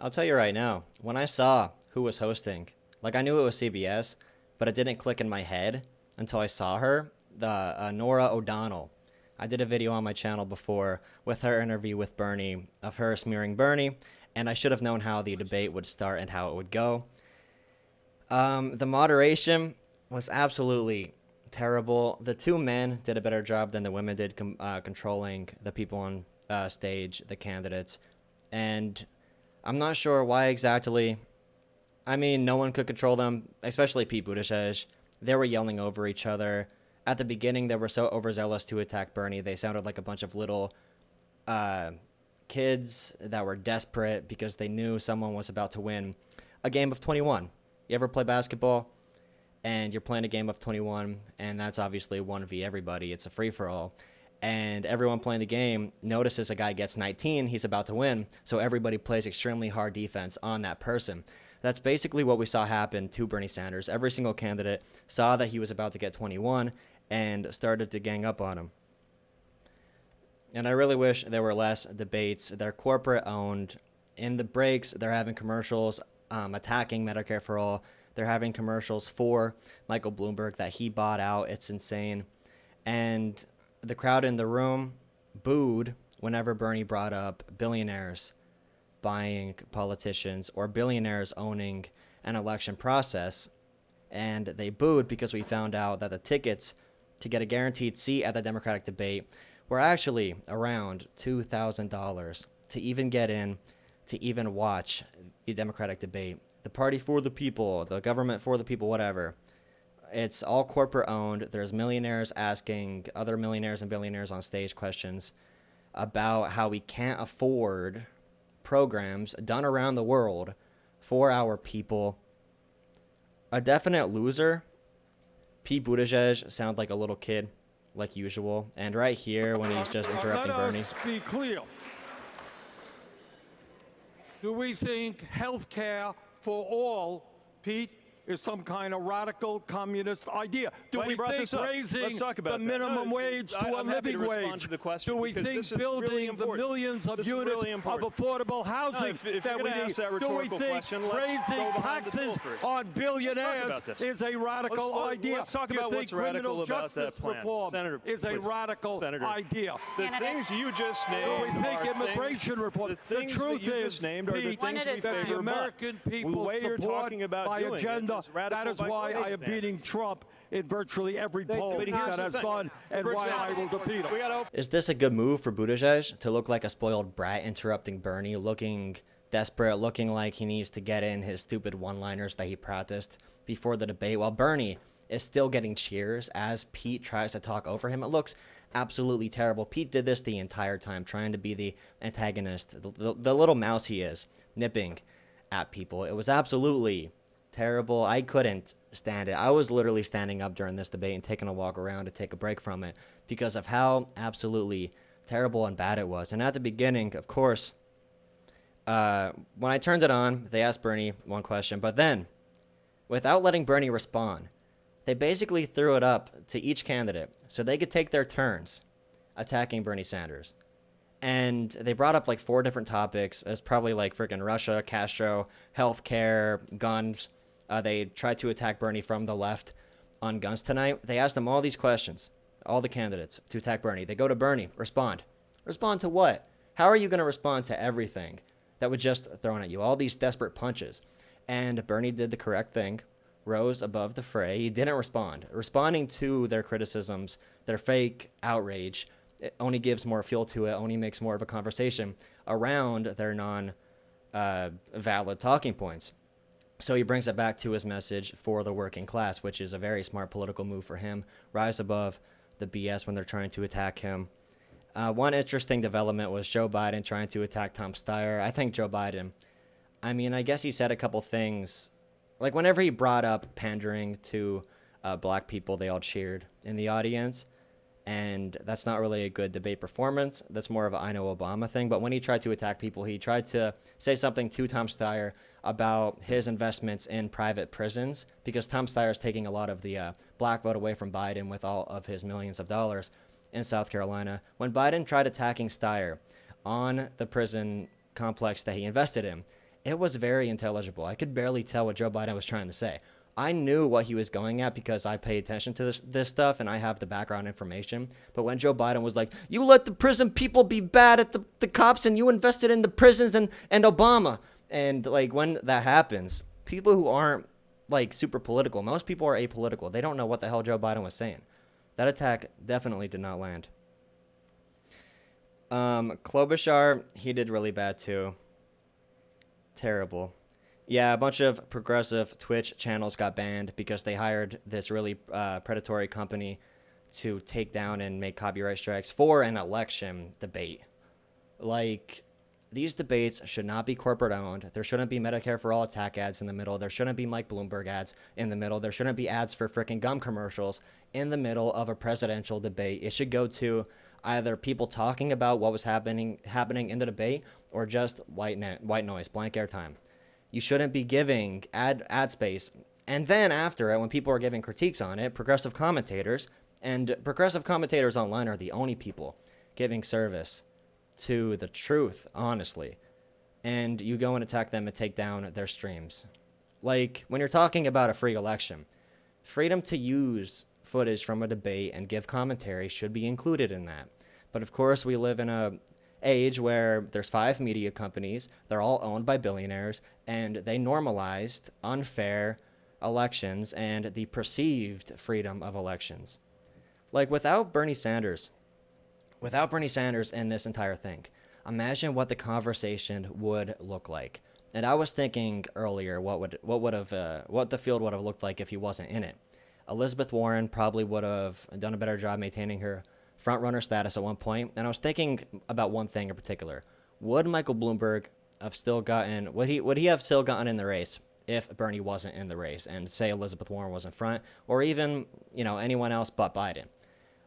I'll tell you right now, when I saw who was hosting, like I knew it was CBS, but it didn't click in my head until I saw her, the Nora O'Donnell. I did a video on my channel before with her interview with Bernie, of her smearing Bernie, and I should have known how the debate would start and how it would go. The moderation was absolutely terrible. The two men did a better job than the women did controlling the people on stage, the candidates. And I'm not sure why exactly. I mean, no one could control them, especially Pete Buttigieg. They were yelling over each other. At the beginning, they were so overzealous to attack Bernie. They sounded like a bunch of little uh, kids that were desperate because they knew someone was about to win a game of 21. You ever play basketball and you're playing a game of 21, and that's obviously 1v everybody. It's a free-for-all. And everyone playing the game notices a guy gets 19, he's about to win, so everybody plays extremely hard defense on that person. That's basically what we saw happen to Bernie Sanders. Every single candidate saw that he was about to get 21 and started to gang up on him. And I really wish there were less debates. They're corporate owned. In the breaks, they're having commercials attacking Medicare for All. They're having commercials for Michael Bloomberg that he bought out. It's insane. And the crowd in the room booed whenever Bernie brought up billionaires buying politicians or billionaires owning an election process. And they booed because we found out that the tickets to get a guaranteed seat at the Democratic debate were actually around $2,000 to even get in, to even watch the Democratic debate. The party for the people, the government for the people, whatever. It's all corporate owned. There's millionaires asking other millionaires and billionaires on stage questions about how we can't afford programs done around the world for our people. A definite loser. Pete Buttigieg sounds like a little kid, like usual. And right here, when he's just interrupting Bernie. Let us be clear. Do we think health care for all, Pete, is some kind of radical communist idea? Do we think raising the minimum wage to a living wage? Do we think building the millions of units of affordable housing that we need? Do we think raising taxes on billionaires is a radical idea? Let's talk Do you about think what's radical criminal about that justice plan. reform Senator, is a please. radical Senator, idea? The things you just Do named we think are immigration things, reform? the truth that you is, just named are the Pete, things we that the favor American the people way you're support talking about my doing it agenda. is radical That is by why today's I am beating standards. Trump in virtually every poll but here's that the has thing. done, and For why I example, will defeat him. we gotta Is this a good move for Buttigieg to look like a spoiled brat interrupting Bernie, looking desperate, looking like he needs to get in his stupid one-liners that he practiced before the debate, while Bernie is still getting cheers as Pete tries to talk over him? It looks absolutely terrible. Pete did this the entire time, trying to be the antagonist, the little mouse he is, nipping at people. It was absolutely terrible. I couldn't stand it. I was literally standing up during this debate and taking a walk around to take a break from it because of how absolutely terrible and bad it was. And at the beginning, of course, when I turned it on, they asked Bernie one question, but then, without letting Bernie respond, they basically threw it up to each candidate so they could take their turns attacking Bernie Sanders. And they brought up like 4 different topics. It's probably like freaking Russia, Castro, healthcare, guns. They tried to attack Bernie from the left on guns tonight. They asked them all these questions, all the candidates, to attack Bernie. They go to Bernie, respond. Respond to what? How are you going to respond to everything that was just thrown at you? All these desperate punches. And Bernie did the correct thing, rose above the fray. He didn't respond. Responding to their criticisms, their fake outrage, it only gives more fuel to it, only makes more of a conversation around their non-valid talking points. So he brings it back to his message for the working class, which is a very smart political move for him. Rise above the BS when they're trying to attack him. One interesting development was Joe Biden trying to attack Tom Steyer. I think Joe Biden, I guess he said a couple things. Like whenever he brought up pandering to black people, they all cheered in the audience. And that's not really a good debate performance. That's more of an I know Obama thing. But when he tried to attack people, he tried to say something to Tom Steyer about his investments in private prisons, because Tom Steyer is taking a lot of the black vote away from Biden with all of his millions of dollars in South Carolina. When Biden tried attacking Steyer on the prison complex that he invested in, It was very intelligible. I could barely tell what Joe Biden was trying to say. I knew what he was going at because I pay attention to this stuff and I have the background information. But when Joe Biden was like, you let the prison people be bad at the cops and you invested in the prisons and Obama. And like when that happens, people who aren't like super political, most people are apolitical. They don't know what the hell Joe Biden was saying. That attack definitely did not land. Klobuchar, he did really bad too. Terrible. Yeah, a bunch of progressive Twitch channels got banned because they hired this really predatory company to take down and make copyright strikes for an election debate. Like, these debates should not be corporate owned. There shouldn't be Medicare for All attack ads in the middle. There shouldn't be Mike Bloomberg ads in the middle. There shouldn't be ads for freaking gum commercials in the middle of a presidential debate. It should go to either people talking about what was happening in the debate or just white noise, blank airtime. You shouldn't be giving ad space. And then after it, when people are giving critiques on it, progressive commentators online are the only people giving service to the truth, honestly. And you go and attack them and take down their streams. Like, when you're talking about a free election, freedom to use footage from a debate and give commentary should be included in that. But of course, we live in a age where there's 5 media companies, they're all owned by billionaires, and they normalized unfair elections and the perceived freedom of elections. Like, without Bernie Sanders in this entire thing, imagine what the conversation would look like. And I was thinking earlier what the field would have looked like if he wasn't in it. Elizabeth Warren probably would have done a better job maintaining her front-runner status at one point, and I was thinking about one thing in particular. Would Michael Bloomberg have still gotten, would he have still gotten in the race if Bernie wasn't in the race and say Elizabeth Warren was in front, or even, anyone else but Biden?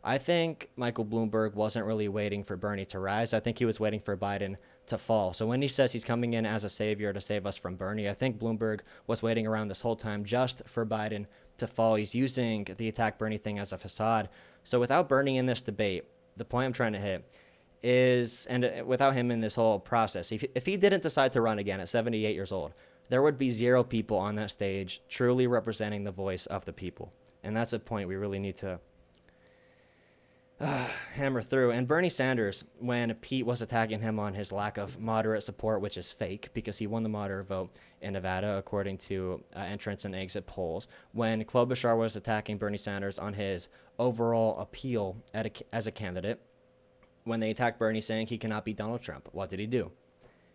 I think Michael Bloomberg wasn't really waiting for Bernie to rise. I think he was waiting for Biden to fall. So when he says he's coming in as a savior to save us from Bernie, I think Bloomberg was waiting around this whole time just for Biden to fall. He's using the attack Bernie thing as a facade. So without Bernie in this debate, the point I'm trying to hit is, and without him in this whole process, if he didn't decide to run again at 78 years old, there would be 0 people on that stage truly representing the voice of the people. And that's a point we really need to hammer through. And Bernie Sanders, when Pete was attacking him on his lack of moderate support, which is fake because he won the moderate vote in Nevada, according to entrance and exit polls, when Klobuchar was attacking Bernie Sanders on his overall appeal as a candidate, when they attacked Bernie saying he cannot beat Donald Trump, what did he do?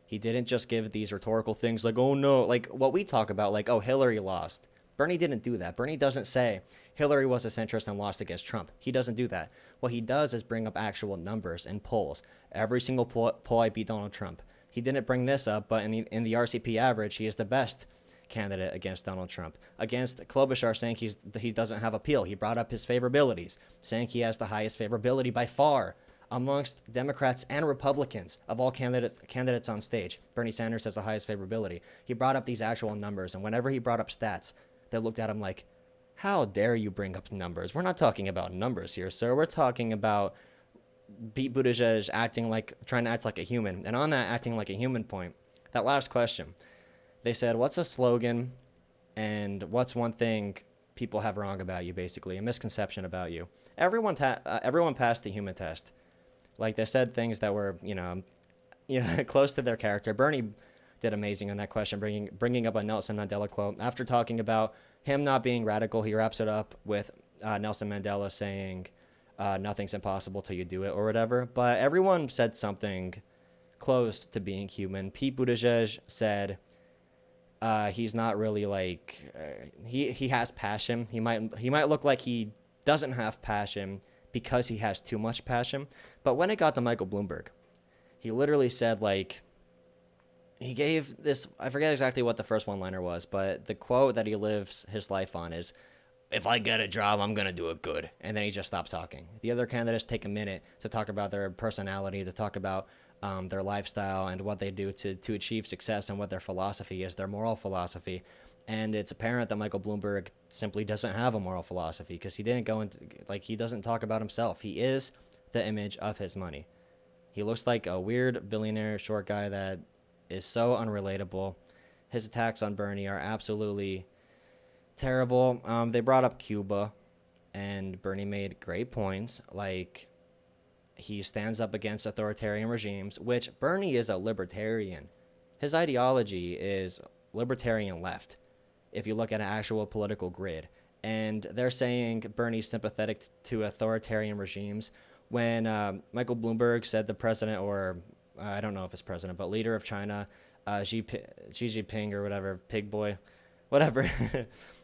He didn't just give these rhetorical things like, oh no, like what we talk about, like, oh, Hillary lost. Bernie didn't do that. Bernie doesn't say Hillary was a centrist and lost against Trump. He doesn't do that. What he does is bring up actual numbers and polls. Every single poll I beat Donald Trump. He didn't bring this up, but in the RCP average, he is the best candidate against Donald Trump. Against Klobuchar saying he doesn't have appeal. He brought up his favorabilities, saying he has the highest favorability by far amongst Democrats and Republicans of all candidates on stage. Bernie Sanders has the highest favorability. He brought up these actual numbers, and whenever he brought up stats, they looked at him like, how dare you bring up numbers? We're not talking about numbers here, sir. We're talking about Pete Buttigieg trying to act like a human. And on that acting like a human point, that last question, they said, what's a slogan and what's one thing people have wrong about you, basically, a misconception about you? Everyone passed the human test. Like, they said things that were, close to their character. Bernie did amazing on that question, bringing up a Nelson Mandela quote. After talking about him not being radical, he wraps it up with Nelson Mandela saying, nothing's impossible till you do it, or whatever. But everyone said something close to being human. Pete Buttigieg said he's not really he has passion. He might look like he doesn't have passion because he has too much passion. But when it got to Michael Bloomberg, he literally said, he gave this, I forget exactly what the first one-liner was, but the quote that he lives his life on is, if I get a job, I'm going to do it good. And then he just stopped talking. The other candidates take a minute to talk about their personality, to talk about their lifestyle and what they do to achieve success and what their philosophy is, their moral philosophy. And it's apparent that Michael Bloomberg simply doesn't have a moral philosophy because he didn't go into, he doesn't talk about himself. He is the image of his money. He looks like a weird billionaire short guy that is so unrelatable. his attacks on Bernie are absolutely terrible. They brought up Cuba, and Bernie made great points. Like, he stands up against authoritarian regimes, which Bernie is a libertarian. His ideology is libertarian left, if you look at an actual political grid. And they're saying Bernie's sympathetic to authoritarian regimes when Michael Bloomberg said the president, or I don't know if it's president, but leader of China, Xi Jinping or whatever, Pig Boy, whatever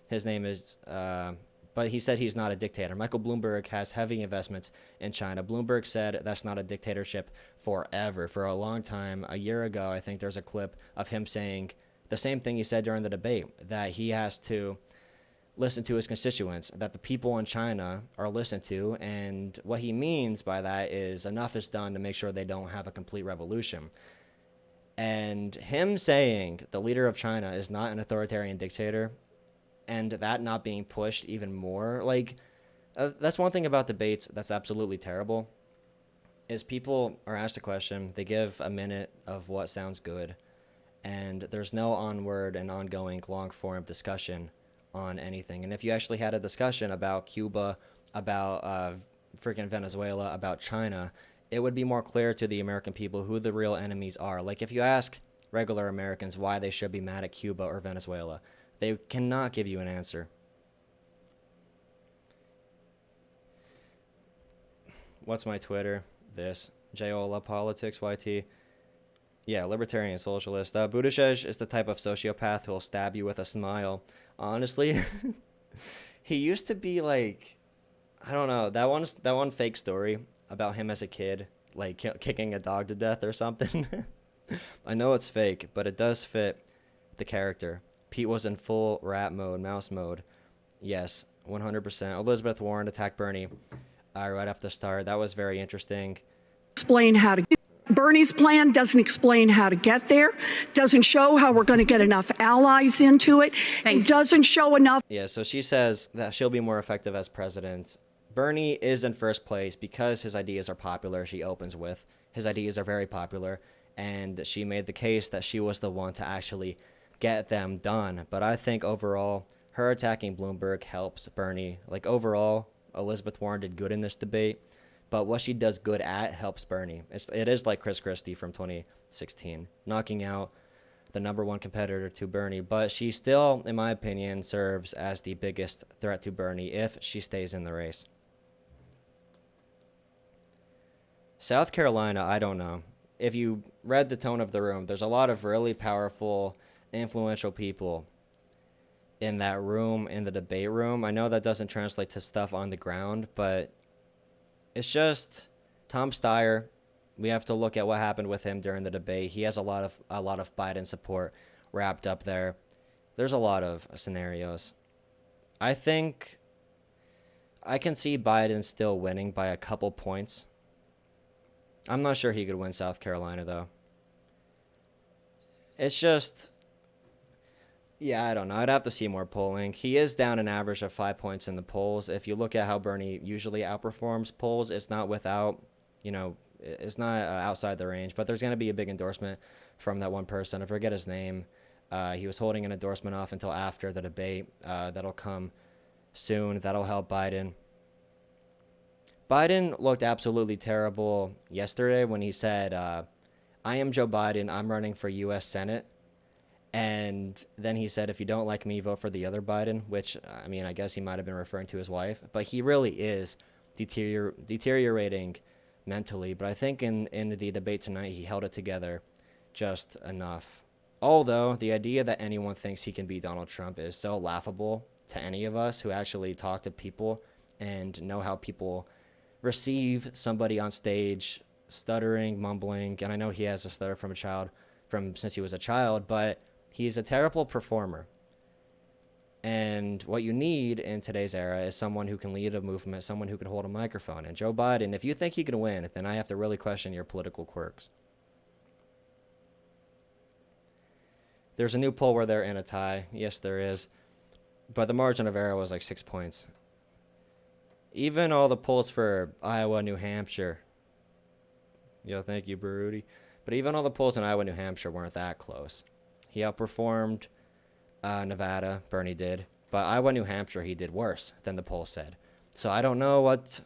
his name is, but he said he's not a dictator. Michael Bloomberg has heavy investments in China. Bloomberg said that's not a dictatorship forever, for a long time. A year ago, I think there's a clip of him saying the same thing he said during the debate, that he has to listen to his constituents, that the people in China are listened to, and what he means by that is enough is done to make sure they don't have a complete revolution. And him saying the leader of China is not an authoritarian dictator, and that not being pushed even more, like, that's one thing about debates that's absolutely terrible, is people are asked a question, they give a minute of what sounds good, and there's no onward and ongoing long-form discussion on anything. And if you actually had a discussion about Cuba, about freaking Venezuela, about China, it would be more clear to the American people who the real enemies are. Like, if you ask regular Americans why they should be mad at Cuba or Venezuela, they cannot give you an answer. What's my Twitter? This. Jayola Politics, YT. Yeah, libertarian socialist. Buttigieg is the type of sociopath who will stab you with a smile. Honestly, he used to be like, I don't know, that one fake story about him as a kid, like kicking a dog to death or something. I know it's fake, but it does fit the character. Pete was in full rat mode, mouse mode. Yes, 100%. Elizabeth Warren attacked Bernie right after the start. That was very interesting. Explain how to. Bernie's plan doesn't explain how to get there, doesn't show how we're going to get enough allies into it, and doesn't show enough. Yeah, so she says that she'll be more effective as president. Bernie is in first place because his ideas are popular, she opens with. His ideas are very popular, and she made the case that she was the one to actually get them done. But I think overall, her attacking Bloomberg helps Bernie. Like, overall, Elizabeth Warren did good in this debate. But what she does good at helps Bernie. It is like Chris Christie from 2016, knocking out the #1 competitor to Bernie. But she still, in my opinion, serves as the biggest threat to Bernie if she stays in the race. South Carolina, I don't know. If you read the tone of the room, there's a lot of really powerful, influential people in that room, in the debate room. I know that doesn't translate to stuff on the ground, but it's just Tom Steyer. We have to look at what happened with him during the debate. He has a lot of Biden support wrapped up there. There's a lot of scenarios. I think I can see Biden still winning by a couple points. I'm not sure he could win South Carolina, though. It's just, yeah, I don't know. I'd have to see more polling. He is down an average of 5 points in the polls. If you look at how Bernie usually outperforms polls, it's not without, it's not outside the range. But there's going to be a big endorsement from that one person. I forget his name. He was holding an endorsement off until after the debate. That'll come soon. That'll help Biden. Biden looked absolutely terrible yesterday when he said, I am Joe Biden. I'm running for U.S. Senate. And then he said, if you don't like me, vote for the other Biden, which, I mean, I guess he might have been referring to his wife. But he really is deteriorating mentally. But I think in the debate tonight, he held it together just enough. Although the idea that anyone thinks he can beat Donald Trump is so laughable to any of us who actually talk to people and know how people receive somebody on stage stuttering, mumbling. And I know he has a stutter since he was a child, but he's a terrible performer. And what you need in today's era is someone who can lead a movement, someone who can hold a microphone. And Joe Biden, if you think he can win, then I have to really question your political quirks. There's a new poll where they're in a tie. Yes, there is. But the margin of error was like 6 points. Even all the polls for Iowa, New Hampshire. Yo, thank you, Baruti. But even all the polls in Iowa, New Hampshire weren't that close. He outperformed Nevada, Bernie did. But Iowa, New Hampshire, he did worse than the poll said. So I don't know what,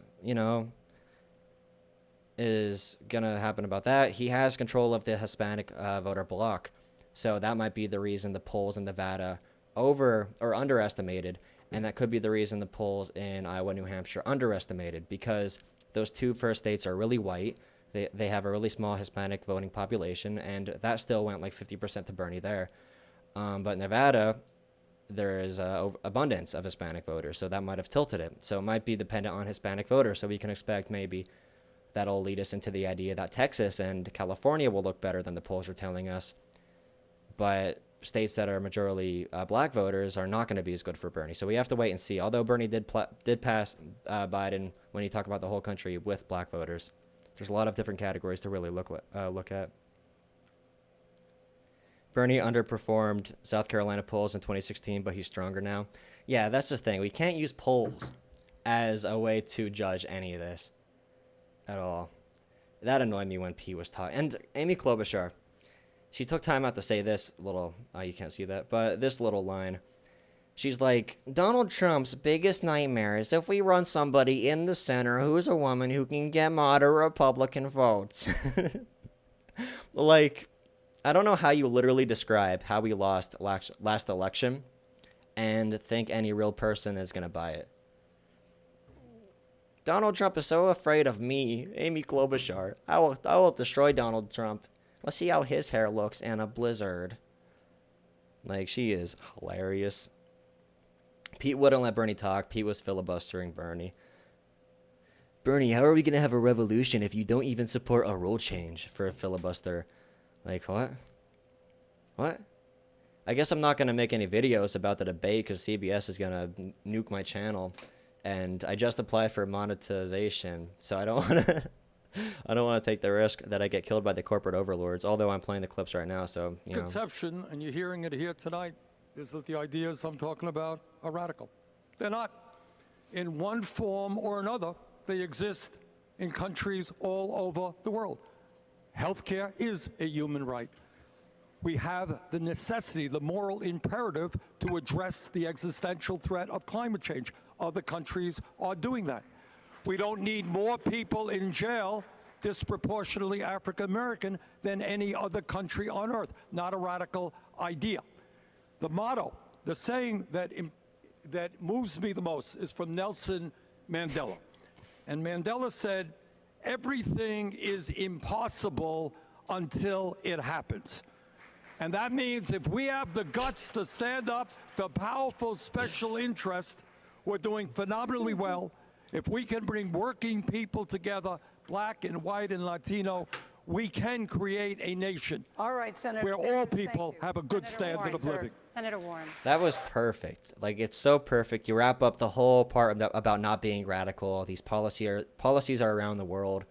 is going to happen about that. He has control of the Hispanic voter bloc. So that might be the reason the polls in Nevada underestimated. And that could be the reason the polls in Iowa, New Hampshire underestimated, because those two first states are really white. They have a really small Hispanic voting population, and that still went like 50% to Bernie there. But Nevada, there is abundance of Hispanic voters, so that might have tilted it. So it might be dependent on Hispanic voters. So we can expect maybe that'll lead us into the idea that Texas and California will look better than the polls are telling us. But states that are majority black voters are not going to be as good for Bernie. So we have to wait and see. Although Bernie did pass Biden when you talk about the whole country with black voters, there's a lot of different categories to really look at. Bernie underperformed South Carolina polls in 2016, but he's stronger now. Yeah, that's the thing. We can't use polls as a way to judge any of this at all. That annoyed me when Pete was talking. And Amy Klobuchar, she took time out to say this little, you can't see that, but this little line. She's like, Donald Trump's biggest nightmare is if we run somebody in the center who's a woman who can get moderate Republican votes. Like, I don't know how you literally describe how we lost last election and think any real person is going to buy it. Donald Trump is so afraid of me, Amy Klobuchar. I will destroy Donald Trump. Let's see how his hair looks in a blizzard. Like, she is hilarious. Pete wouldn't let Bernie talk. Pete was filibustering Bernie. Bernie, how are we going to have a revolution if you don't even support a rule change for a filibuster? Like, what? What? I guess I'm not going to make any videos about the debate because CBS is going to nuke my channel. And I just applied for monetization, so I don't want to... I don't want to take the risk that I get killed by the corporate overlords, although I'm playing the clips right now, so, Conception, and you're hearing it here tonight, is that the ideas I'm talking about are radical. They're not. In one form or another, they exist in countries all over the world. Healthcare is a human right. We have the necessity, the moral imperative to address the existential threat of climate change. Other countries are doing that. We don't need more people in jail, disproportionately African American, than any other country on earth. Not a radical idea. The motto, the saying that moves me the most is from Nelson Mandela. And Mandela said, everything is impossible until it happens. And that means if we have the guts to stand up to powerful special interest, we're doing phenomenally well. If we can bring working people together, black and white and Latino, we can create a nation. All right, Senator. Where all people have a good standard of living. Senator Warren. That was perfect. Like, it's so perfect. You wrap up the whole part about not being radical. These policies are around the world.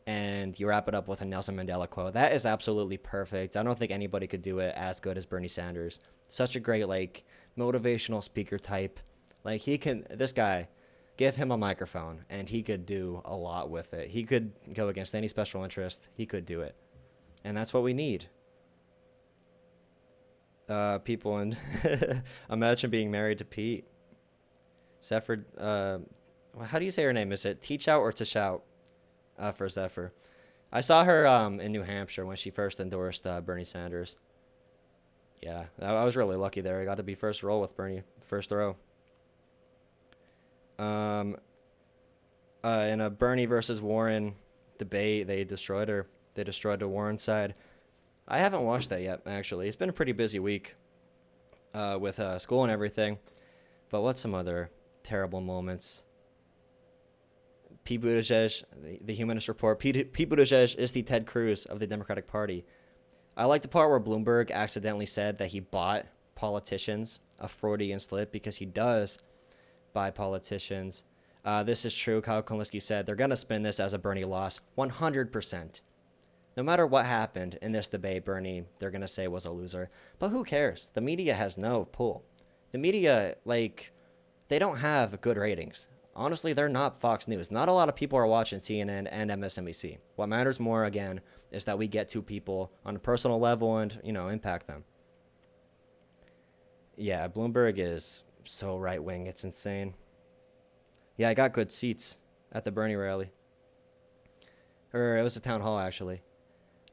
And you wrap it up with a Nelson Mandela quote. That is absolutely perfect. I don't think anybody could do it as good as Bernie Sanders. Such a great, like, motivational speaker type. Like, this guy, give him a microphone, and he could do a lot with it. He could go against any special interest. He could do it. And that's what we need. People in... Imagine being married to Pete. Zephyr... how do you say her name? Is it Teachout or Tishout? For Zephyr. I saw her in New Hampshire when she first endorsed Bernie Sanders. Yeah, I was really lucky there. I got to be first row with Bernie, first row. In a Bernie versus Warren debate, they destroyed her. They destroyed the Warren side. I haven't watched that yet, actually. It's been a pretty busy week with school and everything. But what's some other terrible moments? Pete Buttigieg, the Humanist Report. Pete Buttigieg is the Ted Cruz of the Democratic Party. I like the part where Bloomberg accidentally said that he bought politicians, a Freudian slip, because he does buy politicians. This is true. Kyle Kulinski said they're going to spin this as a Bernie loss 100%. No matter what happened in this debate, Bernie, they're going to say was a loser. But who cares? The media has no pull. The media, they don't have good ratings. Honestly, they're not Fox News. Not a lot of people are watching CNN and MSNBC. What matters more, again, is that we get to people on a personal level and, impact them. Yeah, Bloomberg is so right wing. It's insane. Yeah, I got good seats at the Bernie rally. Or it was a town hall, actually.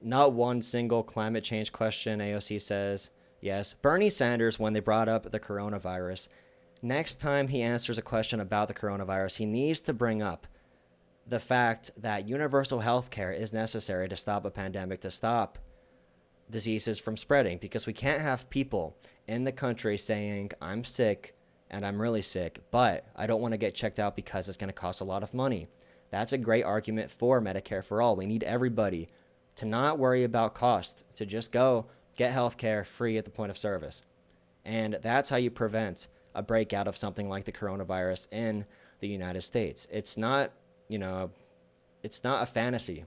Not one single climate change question, AOC says. Yes, Bernie Sanders, when they brought up the coronavirus, next time he answers a question about the coronavirus, he needs to bring up the fact that universal health care is necessary to stop a pandemic, to stop diseases from spreading, because we can't have people in the country saying, I'm sick and I'm really sick, but I don't want to get checked out because it's going to cost a lot of money. That's a great argument for Medicare for all. We need everybody to not worry about cost, to just go get health care free at the point of service. And that's how you prevent a breakout of something like the coronavirus in the United States. It's not, it's not a fantasy.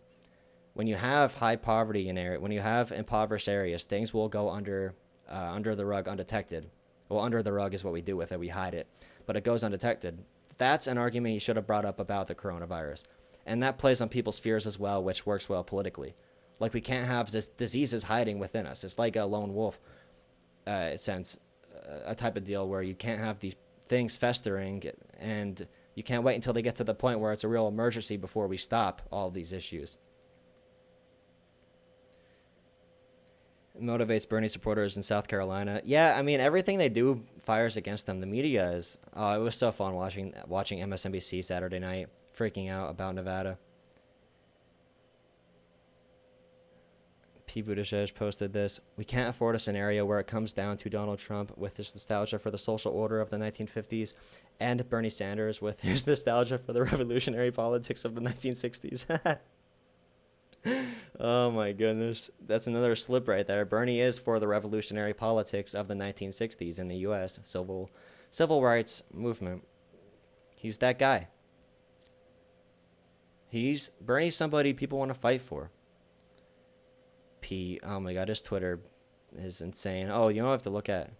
When you have high poverty in area, when you have impoverished areas, things will go under the rug undetected. Well, under the rug is what we do with it. We hide it, but it goes undetected. That's an argument you should have brought up about the coronavirus. And that plays on people's fears as well, which works well politically. Like, we can't have this diseases hiding within us. It's like a lone wolf sense, a type of deal where you can't have these things festering, and you can't wait until they get to the point where it's a real emergency before we stop all of these issues. Motivates Bernie supporters in South Carolina. Yeah, I mean, everything they do fires against them. The media is... Oh, it was so fun watching MSNBC Saturday night, freaking out about Nevada. Pete Buttigieg posted this. We can't afford a scenario where it comes down to Donald Trump with his nostalgia for the social order of the 1950s and Bernie Sanders with his nostalgia for the revolutionary politics of the 1960s. Oh my goodness. That's another slip right there. Bernie is for the revolutionary politics of the 1960s in the U.S. civil rights movement. He's that guy. Bernie's somebody people want to fight for. Pete, oh my god, his Twitter is insane. Oh, you know what I have to look at?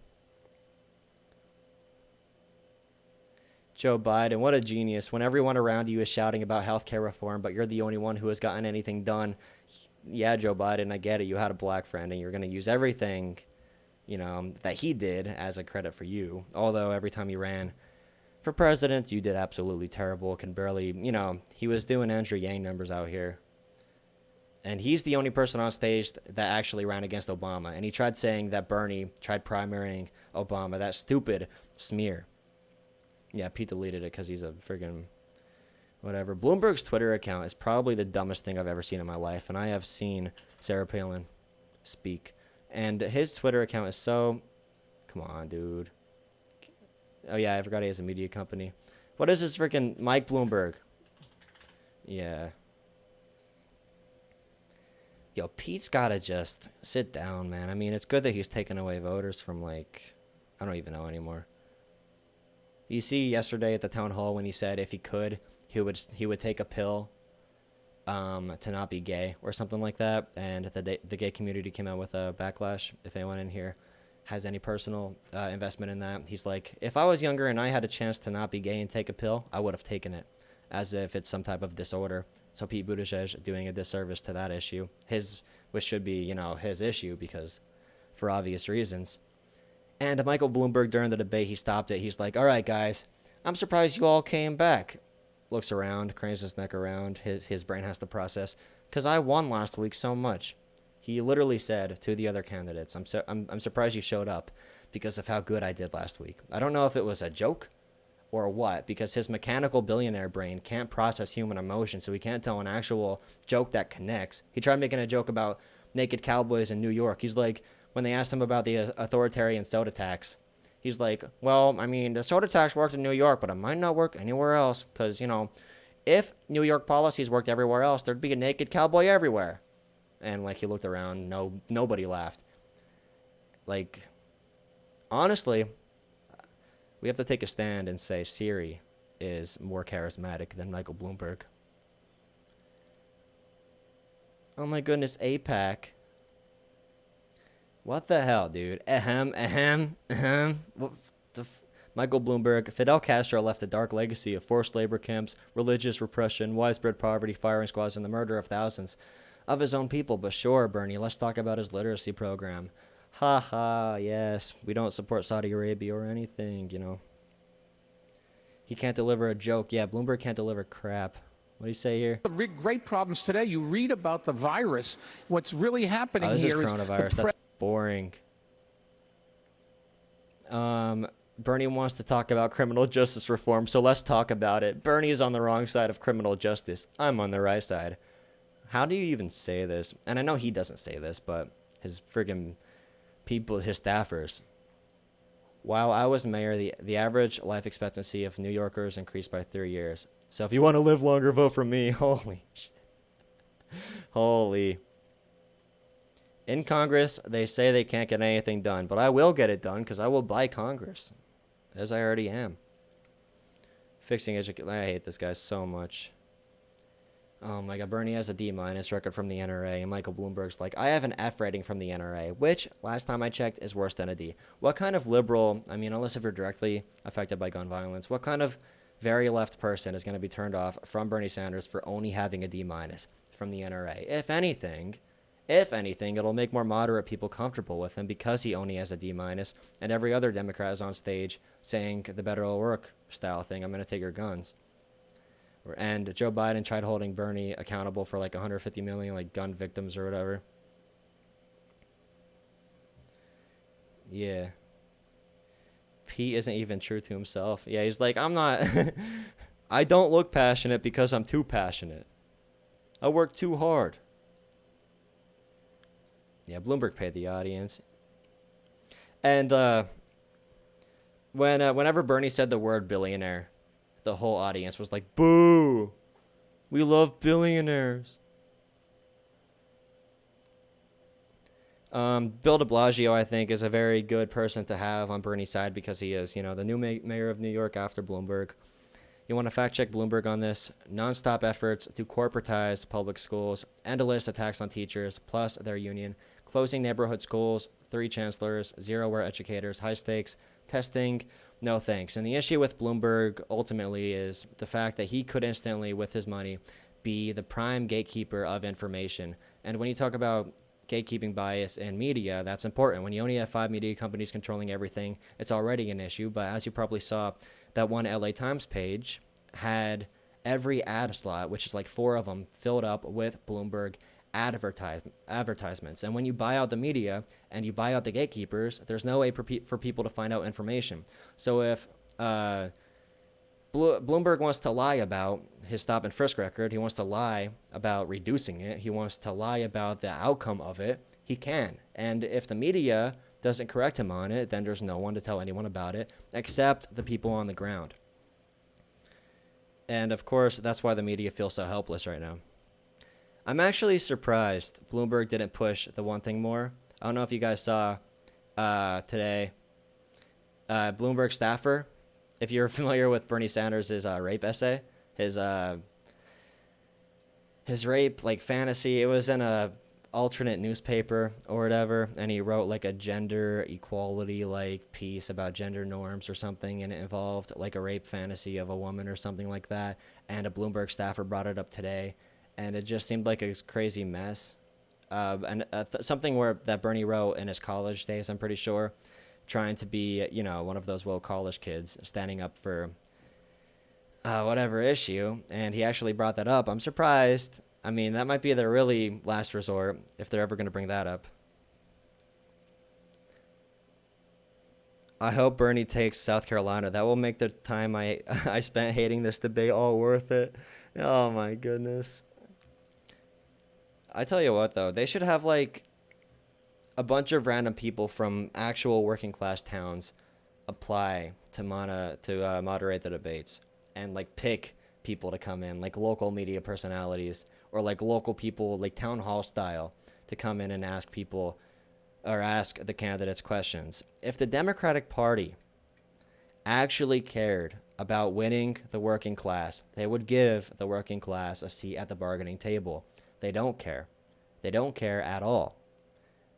Joe Biden, what a genius. When everyone around you is shouting about healthcare reform, but you're the only one who has gotten anything done. Yeah, Joe Biden, I get it. You had a black friend, and you're going to use everything, that he did as a credit for you. Although every time he ran for president, you did absolutely terrible. Can barely, he was doing Andrew Yang numbers out here. And he's the only person on stage that actually ran against Obama. And he tried saying that Bernie tried primarying Obama. That stupid smear. Yeah, Pete deleted it because he's a friggin' whatever. Bloomberg's Twitter account is probably the dumbest thing I've ever seen in my life. And I have seen Sarah Palin speak. And his Twitter account is so... Come on, dude. Oh, yeah, I forgot he has a media company. What is this freaking Mike Bloomberg? Yeah. Yo, Pete's gotta just sit down, man. I mean, it's good that he's taking away voters from, I don't even know anymore. You see yesterday at the town hall when he said if he could, he would take a pill to not be gay or something like that. And the gay community came out with a backlash. If anyone in here has any personal investment in that, he's like, if I was younger and I had a chance to not be gay and take a pill, I would have taken it, as if it's some type of disorder. So Pete Buttigieg doing a disservice to that issue, which should be, his issue because for obvious reasons. And Michael Bloomberg, during the debate, he stopped it. He's like, all right, guys, I'm surprised you all came back. Looks around, cranes his neck around. His brain has to process. Because I won last week so much. He literally said to the other candidates, I'm surprised you showed up because of how good I did last week. I don't know if it was a joke or what, because his mechanical billionaire brain can't process human emotion, so he can't tell an actual joke that connects. He tried making a joke about naked cowboys in New York. He's like, when they asked him about the authoritarian soda tax, he's like, well, I mean, the soda tax worked in New York, but it might not work anywhere else, because, if New York policies worked everywhere else, there'd be a naked cowboy everywhere. And, he looked around, nobody laughed. Honestly, we have to take a stand and say Siri is more charismatic than Michael Bloomberg. Oh my goodness, AIPAC. What the hell, dude? Michael Bloomberg. Fidel Castro left a dark legacy of forced labor camps, religious repression, widespread poverty, firing squads, and the murder of thousands of his own people. But sure, Bernie, let's talk about his literacy program. Ha ha, yes. We don't support Saudi Arabia or anything, you know. He can't deliver a joke. Yeah, Bloomberg can't deliver crap. What do you say here? Great problems today. You read about the virus. What's really happening This here is is coronavirus. That's boring. Bernie wants to talk about criminal justice reform, so let's talk about it. Bernie is on the wrong side of criminal justice. I'm on the right side. How do you even say this? And I know he doesn't say this, but his friggin' people, his staffers. While I was mayor, the average life expectancy of New Yorkers increased by 3 years. So if you want to live longer, vote for me. Holy shit. Holy. In Congress, they say they can't get anything done, but I will get it done because I will buy Congress, as I already am. Fixing education. I hate this guy so much. Oh my god, Bernie has a D- record from the NRA, and Michael Bloomberg's like, I have an F rating from the NRA, which, last time I checked, is worse than a D. What kind of liberal, I mean, unless if you're directly affected by gun violence, what kind of very left person is going to be turned off from Bernie Sanders for only having a D- from the NRA? If anything, it'll make more moderate people comfortable with him because he only has a D-, and every other Democrat is on stage saying the better will work style thing, I'm going to take your guns. And Joe Biden tried holding Bernie accountable for like 150 million like gun victims or whatever. Yeah. Pete isn't even true to himself. Yeah, he's like, I'm not I don't look passionate because I'm too passionate. I work too hard. Yeah, Bloomberg paid the audience. And whenever Bernie said the word billionaire, the whole audience was like, boo! We love billionaires. Bill de Blasio, I think, is a very good person to have on Bernie's side because he is, the new mayor of New York after Bloomberg. You want to fact check Bloomberg on this? Nonstop efforts to corporatize public schools, endless attacks on teachers, plus their union, closing neighborhood schools, 3 chancellors, 0 were educators, high stakes, testing, no thanks. And the issue with Bloomberg ultimately is the fact that he could instantly, with his money, be the prime gatekeeper of information. And when you talk about gatekeeping bias in media, that's important. When you only have 5 media companies controlling everything, it's already an issue. But as you probably saw, that one LA Times page had every ad slot, which is like 4 of them, filled up with Bloomberg advertisements. And when you buy out the media and you buy out the gatekeepers, there's no way for people to find out information. So if Bloomberg wants to lie about his stop and frisk record, he wants to lie about reducing it, he wants to lie about the outcome of it, he can. And if the media doesn't correct him on it, then there's no one to tell anyone about it except the people on the ground. And of course, that's why the media feels so helpless right now. I'm actually surprised Bloomberg didn't push the one thing more. I don't know if you guys saw today, Bloomberg staffer, if you're familiar with Bernie Sanders' rape essay, his rape like fantasy, it was in a alternate newspaper or whatever, and he wrote like a gender equality like piece about gender norms or something, and it involved like a rape fantasy of a woman or something like that, and a Bloomberg staffer brought it up today, and it just seemed like a crazy mess. And something that Bernie wrote in his college days, I'm pretty sure, trying to be, one of those woke college kids standing up for whatever issue, and he actually brought that up. I'm surprised. I mean, that might be their really last resort if they're ever going to bring that up. I hope Bernie takes South Carolina. That will make the time I spent hating this debate all worth it. Oh my goodness. I tell you what, though, they should have like a bunch of random people from actual working class towns apply to moderate the debates, and like pick people to come in, like local media personalities or like local people, like town hall style, to come in and ask people or ask the candidates questions. If the Democratic Party actually cared about winning the working class, they would give the working class a seat at the bargaining table. They don't care. They don't care at all.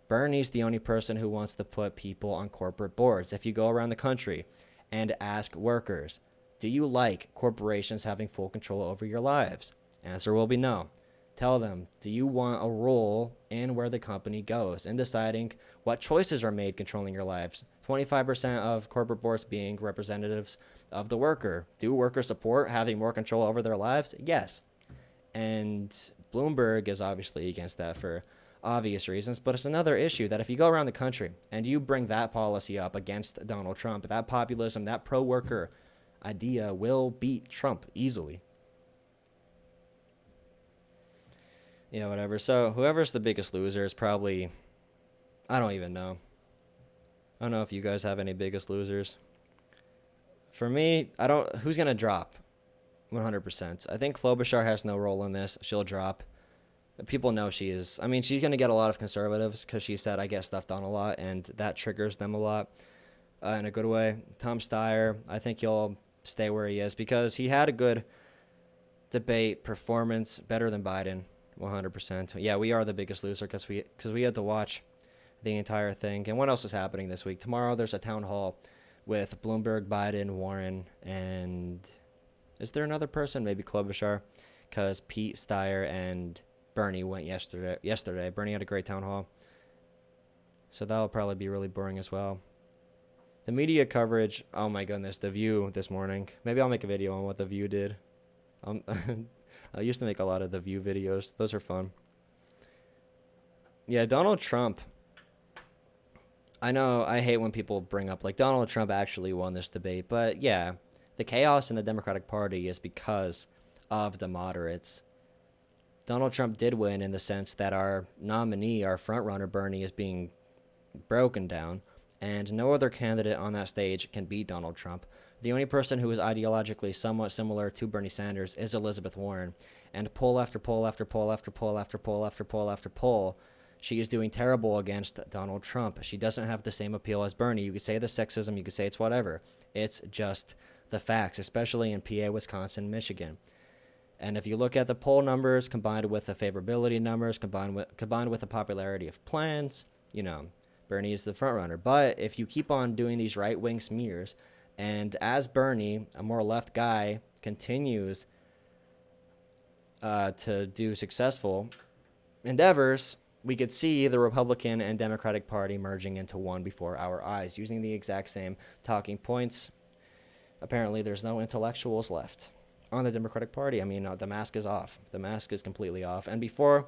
Bernie's the only person who wants to put people on corporate boards. If you go around the country and ask workers, do you like corporations having full control over your lives? Answer will be no. Tell them, do you want a role in where the company goes in deciding what choices are made controlling your lives? 25% of corporate boards being representatives of the worker. Do workers support having more control over their lives? Yes. And Bloomberg is obviously against that for obvious reasons, but it's another issue that if you go around the country and you bring that policy up against Donald Trump, that populism, that pro-worker idea will beat Trump easily. Yeah, whatever. So whoever's the biggest loser is probably, I don't even know. I don't know if you guys have any biggest losers. For me, who's going to drop? 100%. I think Klobuchar has no role in this. She'll drop. People know she is. I mean, she's going to get a lot of conservatives because she said, I get stuff done a lot, and that triggers them a lot in a good way. Tom Steyer, I think he'll stay where he is because he had a good debate performance, better than Biden, 100%. Yeah, we are the biggest loser because we had to watch the entire thing. And what else is happening this week? Tomorrow there's a town hall with Bloomberg, Biden, Warren, and is there another person? Maybe Klobuchar, because Pete, Steyer, and Bernie went yesterday. Bernie had a great town hall. So that'll probably be really boring as well. The media coverage, oh my goodness, The View this morning. Maybe I'll make a video on what The View did. I used to make a lot of The View videos. Those are fun. Yeah, Donald Trump. I know I hate when people bring up, like, Donald Trump actually won this debate. But, yeah, the chaos in the Democratic Party is because of the moderates. Donald Trump did win in the sense that our nominee, our frontrunner, Bernie, is being broken down. And no other candidate on that stage can beat Donald Trump. The only person who is ideologically somewhat similar to Bernie Sanders is Elizabeth Warren. And poll after poll after poll after poll after poll after poll after poll, she is doing terrible against Donald Trump. She doesn't have the same appeal as Bernie. You could say the sexism, you could say it's whatever. It's just the facts, especially in PA, Wisconsin, Michigan. And if you look at the poll numbers combined with the favorability numbers, combined with the popularity of plans, you know, Bernie is the front runner. But if you keep on doing these right-wing smears, and as Bernie, a more left guy, continues to do successful endeavors, we could see the Republican and Democratic Party merging into one before our eyes, using the exact same talking points. Apparently, there's no intellectuals left on the Democratic Party. I mean, the mask is off. The mask is completely off. And before,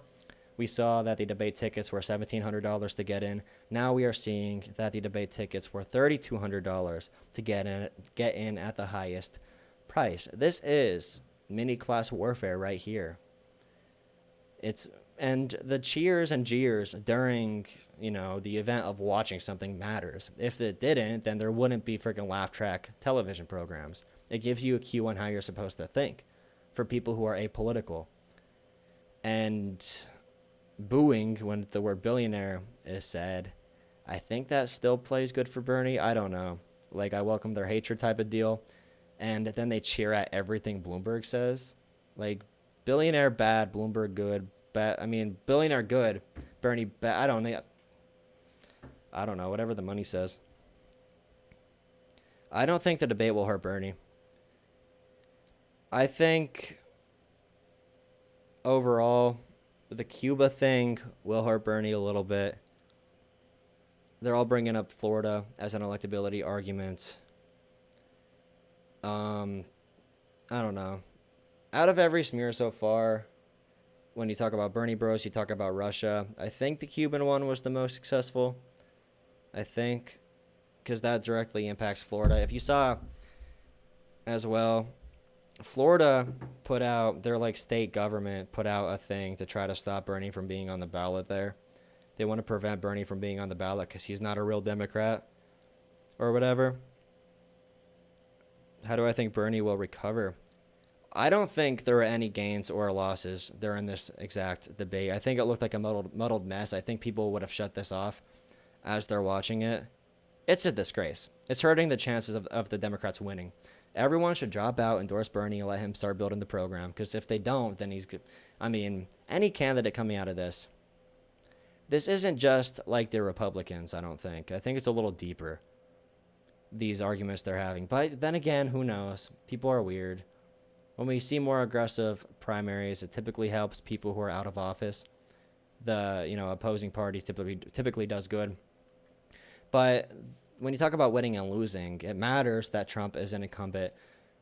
we saw that the debate tickets were $1,700 to get in. Now we are seeing that the debate tickets were $3,200 to get in at the highest price. This is mini-class warfare right here. And the cheers and jeers during, you know, the event of watching something matters. If it didn't, then there wouldn't be freaking laugh track television programs. It gives you a cue on how you're supposed to think for people who are apolitical. And booing when the word billionaire is said, I think that still plays good for Bernie. I don't know. Like, I welcome their hatred type of deal. And then they cheer at everything Bloomberg says. Like, billionaire bad, Bloomberg good. Billionaire good, Bernie bad. I don't know, whatever the money says. I don't think the debate will hurt Bernie. I think overall, the Cuba thing will hurt Bernie a little bit. They're all bringing up Florida as an electability argument. I don't know. Out of every smear so far, when you talk about Bernie Bros, you talk about Russia. I think the Cuban one was the most successful. I think, because that directly impacts Florida. If you saw as well, Florida put out, their like state government put out a thing to try to stop Bernie from being on the ballot there. They want to prevent Bernie from being on the ballot because he's not a real Democrat or whatever. How do I think Bernie will recover? I don't think there are any gains or losses during this exact debate. I think it looked like a muddled mess. I think people would have shut this off as they're watching it. It's a disgrace. It's hurting the chances of the Democrats winning. Everyone should drop out, endorse Bernie, and let him start building the program. Because if they don't, then any candidate coming out of this isn't just like the Republicans, I don't think. I think it's a little deeper, these arguments they're having. But then again, who knows? People are weird. when we see more aggressive primaries, it typically helps people who are out of office. The opposing party typically does good. But when you talk about winning and losing, it matters that Trump is an incumbent.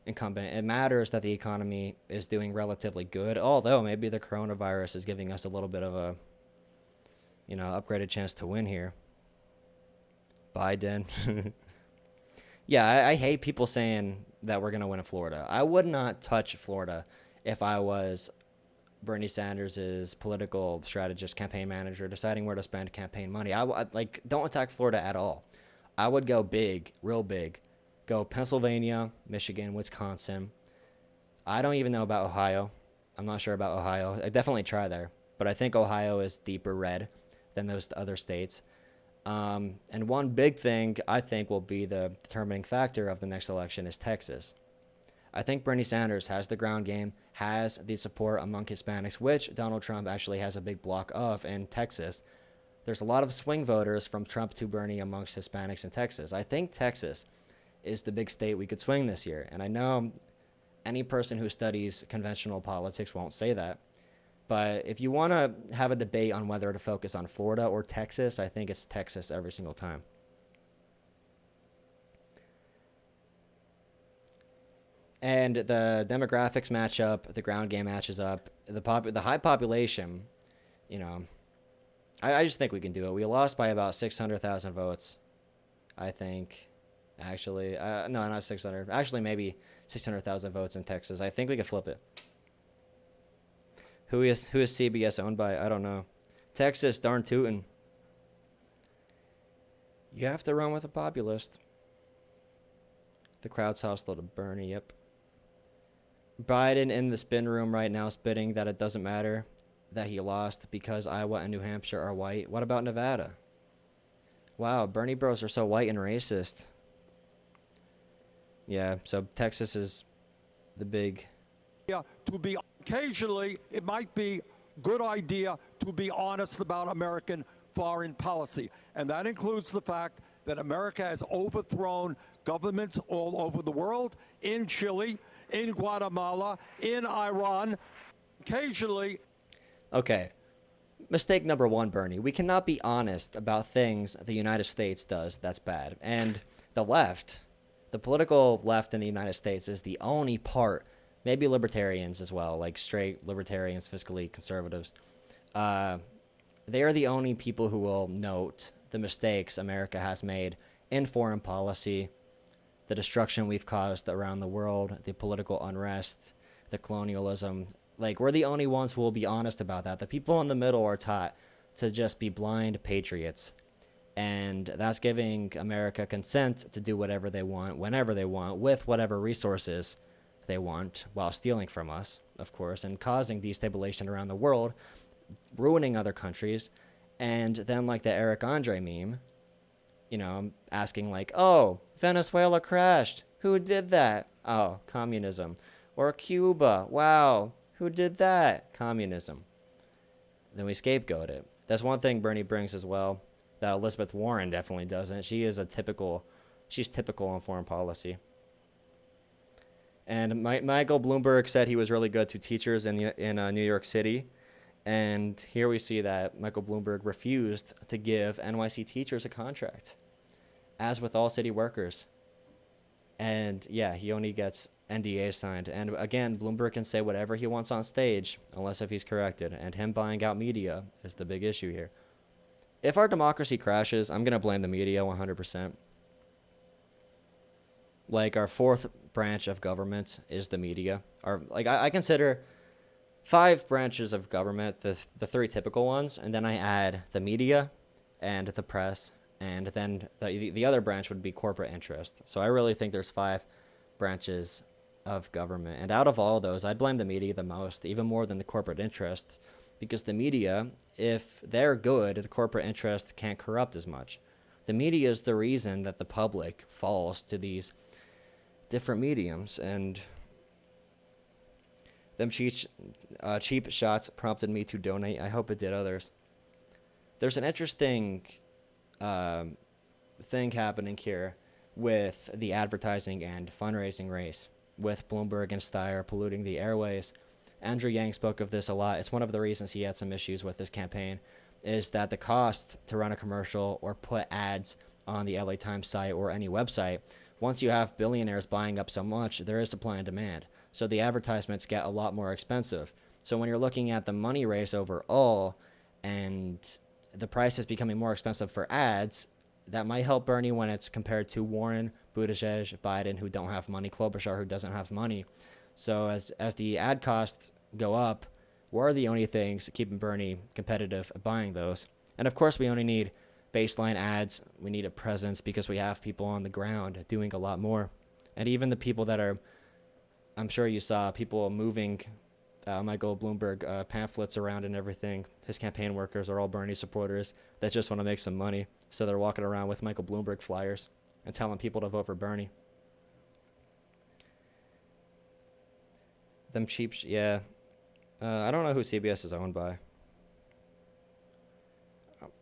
It matters that the economy is doing relatively good, although maybe the coronavirus is giving us a little bit of a upgraded chance to win here. Biden. Yeah, I hate people saying that we're going to win in Florida. I would not touch Florida if I was Bernie Sanders' political strategist, campaign manager, deciding where to spend campaign money. Don't attack Florida at all. I would go big, real big. Go Pennsylvania, Michigan, Wisconsin. I don't even know about Ohio. I'm not sure about Ohio. I definitely try there, but I think Ohio is deeper red than those other states. And one big thing I think will be the determining factor of the next election is Texas. I think Bernie Sanders has the ground game, has the support among Hispanics, which Donald Trump actually has a big block of in Texas. There's a lot of swing voters from Trump to Bernie amongst Hispanics in Texas. I think Texas is the big state we could swing this year. And I know any person who studies conventional politics won't say that. But if you want to have a debate on whether to focus on Florida or Texas, I think it's Texas every single time. And the demographics match up, the ground game matches up, the high population, I just think we can do it. We lost by about 600,000 votes, I think. Actually, no, not 600. Actually, maybe 600,000 votes in Texas. I think we could flip it. Who is CBS owned by? I don't know. Texas, darn tootin'. You have to run with a populist. The crowd's hostile to Bernie, yep. Biden in the spin room right now spitting that it doesn't matter that he lost because Iowa and New Hampshire are white. What about Nevada? Wow, Bernie bros are so white and racist. Yeah, so Texas is the big... Yeah, to be occasionally, it might be good idea to be honest about American foreign policy. And that includes the fact that America has overthrown governments all over the world, in Chile, in Guatemala, in Iran. Occasionally... Okay. Mistake number one, Bernie. We cannot be honest about things the United States does that's bad. And the left, the political left in the United States is the only part, maybe libertarians as well, like straight libertarians, fiscally conservatives. They are the only people who will note the mistakes America has made in foreign policy, the destruction we've caused around the world, the political unrest, the colonialism. Like, we're the only ones who will be honest about that. The people in the middle are taught to just be blind patriots. And that's giving America consent to do whatever they want, whenever they want, with whatever resources they want, while stealing from us, of course, and causing destabilization around the world, ruining other countries. And then, like the Eric Andre meme, asking like, oh, Venezuela crashed. Who did that? Oh, communism. Or Cuba. Wow. Who did that? Communism. Then we scapegoat it. That's one thing Bernie brings as well that Elizabeth Warren definitely doesn't. She's typical on foreign policy. And Michael Bloomberg said he was really good to teachers in New York City. And here we see that Michael Bloomberg refused to give NYC teachers a contract, as with all city workers. And yeah, he only gets NDA signed. And again, Bloomberg can say whatever he wants on stage, unless if he's corrected. And him buying out media is the big issue here. If our democracy crashes, I'm going to blame the media 100%. Like, our fourth branch of government is the media. I consider 5 branches of government, the 3 typical ones, and then I add the media and the press, and then the other branch would be corporate interest. So I really think there's 5 branches of government. And out of all those, I'd blame the media the most, even more than the corporate interests, because the media, if they're good, the corporate interest can't corrupt as much. The media is the reason that the public falls to these different mediums, and them cheap shots prompted me to donate. I hope it did others. There's an interesting thing happening here with the advertising and fundraising race. with Bloomberg and Steyer polluting the airways. Andrew Yang spoke of this a lot. It's one of the reasons he had some issues with this campaign, is that the cost to run a commercial or put ads on the LA Times site or any website, once you have billionaires buying up so much, there is supply and demand. So the advertisements get a lot more expensive. So when you're looking at the money race overall and the price is becoming more expensive for ads, that might help Bernie when it's compared to Warren, Buttigieg, Biden, who don't have money, Klobuchar, who doesn't have money. So as the ad costs go up, we're the only things keeping Bernie competitive at buying those. And of course, we only need baseline ads. We need a presence because we have people on the ground doing a lot more. And even the people that are, I'm sure you saw people moving Michael Bloomberg pamphlets around and everything. His campaign workers are all Bernie supporters that just want to make some money. So they're walking around with Michael Bloomberg flyers and telling people to vote for Bernie. Them cheap, yeah. I don't know who CBS is owned by.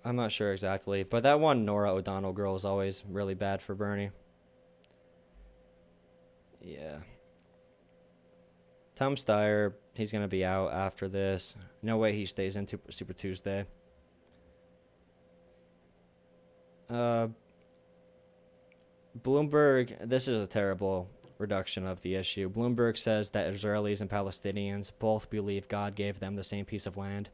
I'm not sure exactly, but that one Nora O'Donnell girl is always really bad for Bernie. Yeah. Tom Steyer, he's going to be out after this. No way he stays in Super Tuesday. Bloomberg, this is a terrible reduction of the issue. Bloomberg says that Israelis and Palestinians both believe God gave them the same piece of land.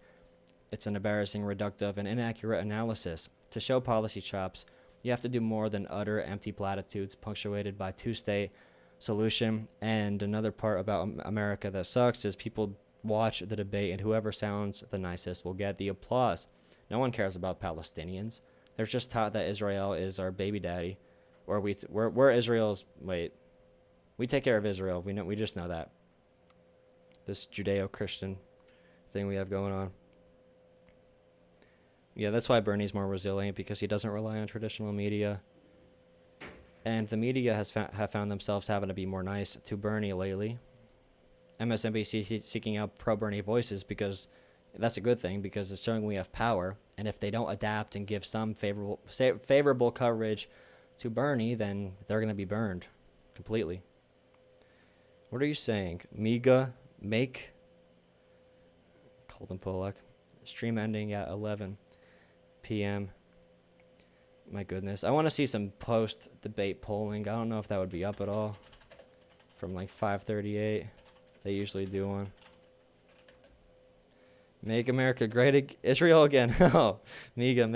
It's an embarrassing, reductive, and inaccurate analysis. To show policy chops, you have to do more than utter empty platitudes punctuated by two-state solution. And another part about America that sucks is people watch the debate, and whoever sounds the nicest will get the applause. No one cares about Palestinians. They're just taught that Israel is our baby daddy, or we're Israel's. Wait, we take care of Israel. We just know that. This Judeo-Christian thing we have going on. Yeah, that's why Bernie's more resilient, because he doesn't rely on traditional media. And the media have found themselves having to be more nice to Bernie lately. MSNBC seeking out pro-Bernie voices because that's a good thing, because it's showing we have power. And if they don't adapt and give some favorable coverage to Bernie, then they're going to be burned completely. What are you saying? Make Colton Pollack. Stream ending at 11 p.m. My goodness. I want to see some post-debate polling. I don't know if that would be up at all. From like 5:38. They usually do one. Make America great Israel again. Oh, Miga,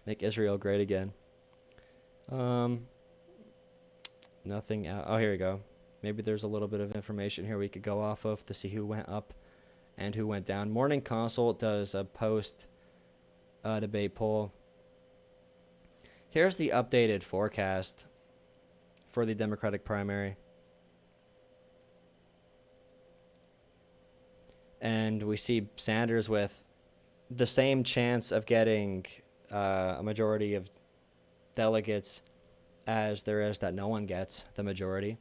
make Israel great again. Nothing out. Oh, here we go. Maybe there's a little bit of information here we could go off of to see who went up and who went down. Morning Consult does a post-debate poll. Here's the updated forecast for the Democratic primary. And we see Sanders with the same chance of getting a majority of delegates as there is that no one gets the majority.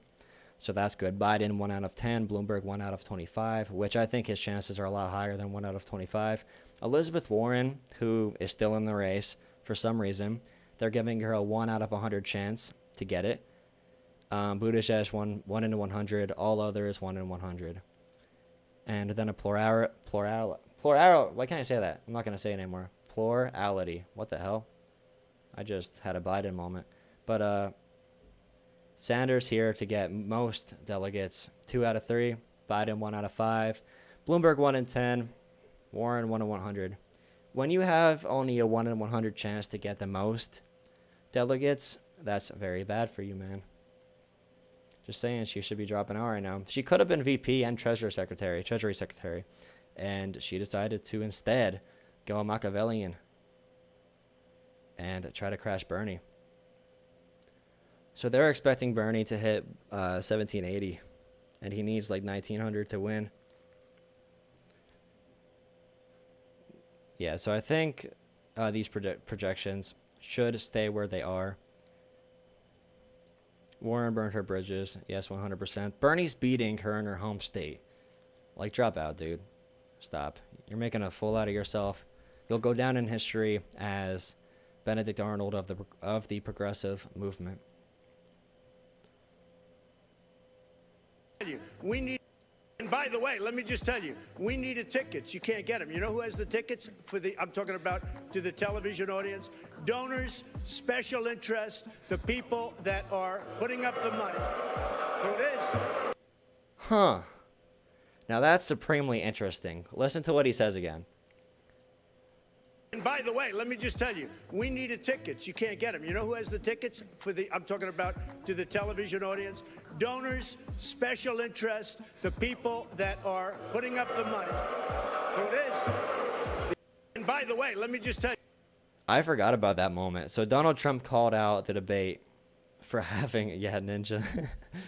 So that's good. Biden 1 out of 10, Bloomberg 1 out of 25, which I think his chances are a lot higher than 1 out of 25. Elizabeth Warren, who is still in the race for some reason, they're giving her a 1 out of 100 chance to get it. Buttigieg 1 in 100, all others 1 in 100. And then a why can't I say that? I'm not going to say it anymore. Plurality. What the hell? I just had a Biden moment. But Sanders here to get most delegates, 2 out of 3. Biden 1 out of 5. Bloomberg 1 in 10. Warren 1 in 100. When you have only a 1 in 100 chance to get the most delegates, that's very bad for you, man. Just saying, she should be dropping out right now. She could have been VP and Treasury Secretary, and she decided to instead go Machiavellian and try to crash Bernie. So they're expecting Bernie to hit 1780, and he needs like 1900 to win. Yeah, so I think these projections should stay where they are. Warren burned her bridges. Yes, 100%. Bernie's beating her in her home state. Like, drop out, dude. Stop. You're making a fool out of yourself. You'll go down in history as Benedict Arnold of the progressive movement. We need. And by the way, let me just tell you, we needed tickets. You can't get them. You know who has the tickets for the? I'm talking about to the television audience. Donors, special interest, the people that are putting up the money. So it is. Huh. Now that's supremely interesting. Listen to what he says again. And by the way, let me just tell you, we needed tickets. You can't get them. You know who has the tickets for the? I'm talking about to the television audience. Donors, special interest, the people that are putting up the money. So it is. And by the way, let me just tell you. I forgot about that moment. So Donald Trump called out the debate for having, yeah, Ninja.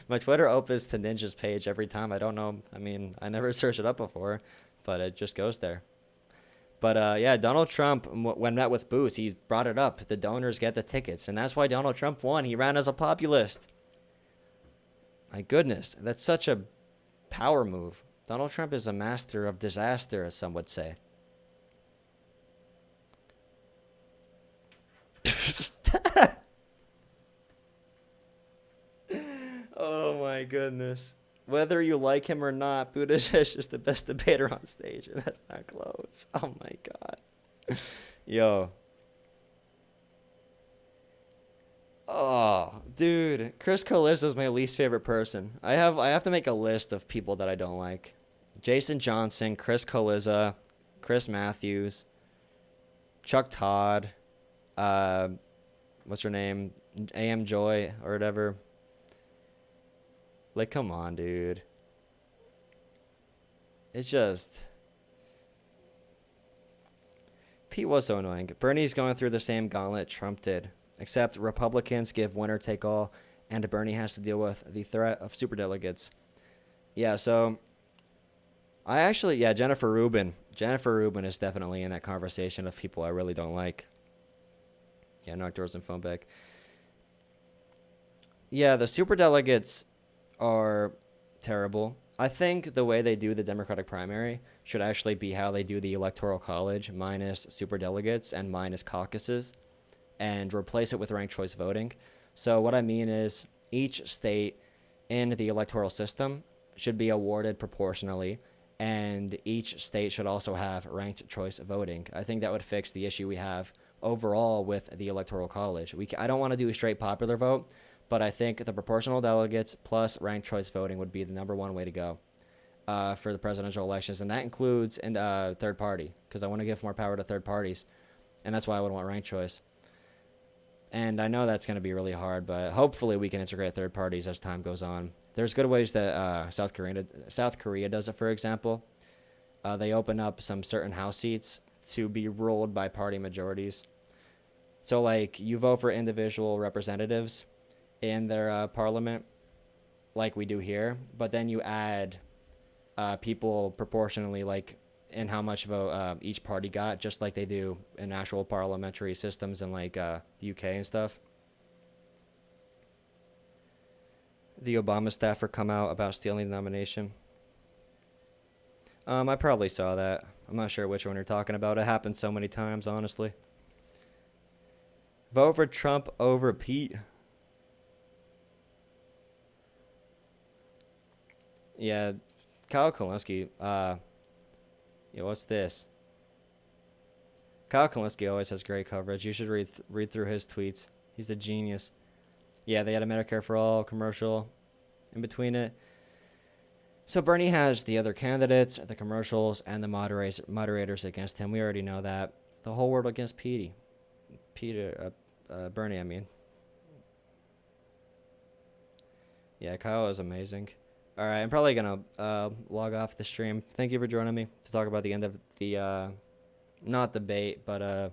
My Twitter opens to Ninja's page every time. I don't know. I mean, I never searched it up before, but it just goes there. But yeah, Donald Trump, when met with Booth, he brought it up. The donors get the tickets, and that's why Donald Trump won. He ran as a populist. My goodness, that's such a power move. Donald Trump is a master of disaster, as some would say. Oh my goodness. Whether you like him or not, Buttigieg is the best debater on stage, and that's not close. Oh my god. Yo. Oh, dude. Chris Colissa is my least favorite person. I have to make a list of people that I don't like. Jason Johnson, Chris Colissa, Chris Matthews, Chuck Todd, what's her name? AM Joy or whatever. Like, come on, dude. It's just... Pete was so annoying. Bernie's going through the same gauntlet Trump did, except Republicans give winner take all, and Bernie has to deal with the threat of superdelegates. Yeah, so... Jennifer Rubin. Jennifer Rubin is definitely in that conversation of people I really don't like. Yeah, knock doors and phone back. Yeah, the superdelegates are terrible. I think the way they do the Democratic primary should actually be how they do the Electoral College, minus superdelegates and minus caucuses, and replace it with ranked choice voting. So what I mean is each state in the electoral system should be awarded proportionally, and each state should also have ranked choice voting. I think that would fix the issue we have overall with the Electoral College. I don't want to do a straight popular vote, but I think the proportional delegates plus ranked choice voting would be the #1 way to go for the presidential elections, and that includes third party, because I want to give more power to third parties, and that's why I would want ranked choice. And I know that's going to be really hard, but hopefully we can integrate third parties as time goes on. There's good ways that South Korea does it, for example. They open up some certain House seats to be ruled by party majorities. So, like, you vote for individual representatives in their parliament, like we do here, but then you add people proportionally, like, in how much vote each party got, just like they do in actual parliamentary systems in, like, the UK and stuff. The Obama staffer come out about stealing the nomination. I probably saw that. I'm not sure which one you're talking about. It happened so many times, honestly. Vote for Trump over Pete. Yeah, Kyle Kulinski. What's this? Kyle Kulinski always has great coverage. You should read through his tweets. He's a genius. Yeah, they had a Medicare for All commercial in between it. So Bernie has the other candidates, the commercials, and the moderators against him. We already know that. The whole world against Bernie, I mean. Yeah, Kyle is amazing. All right, I'm probably going to log off the stream. Thank you for joining me to talk about the end of the, not debate, but,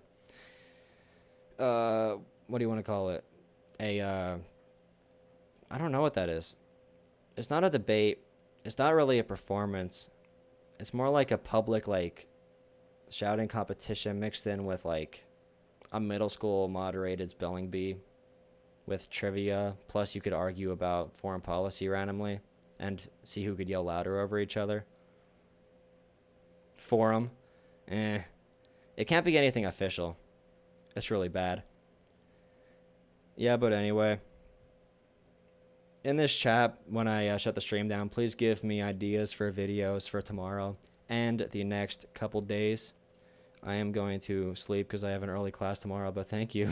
what do you want to call it? I don't know what that is. It's not a debate. It's not really a performance. It's more like a public, like, shouting competition mixed in with, like, a middle school moderated spelling bee with trivia. Plus, you could argue about foreign policy randomly and see who could yell louder over each other. Forum. It can't be anything official. It's really bad. Yeah, but anyway. in this chat, when I shut the stream down, please give me ideas for videos for tomorrow and the next couple days. I am going to sleep because I have an early class tomorrow, but thank you.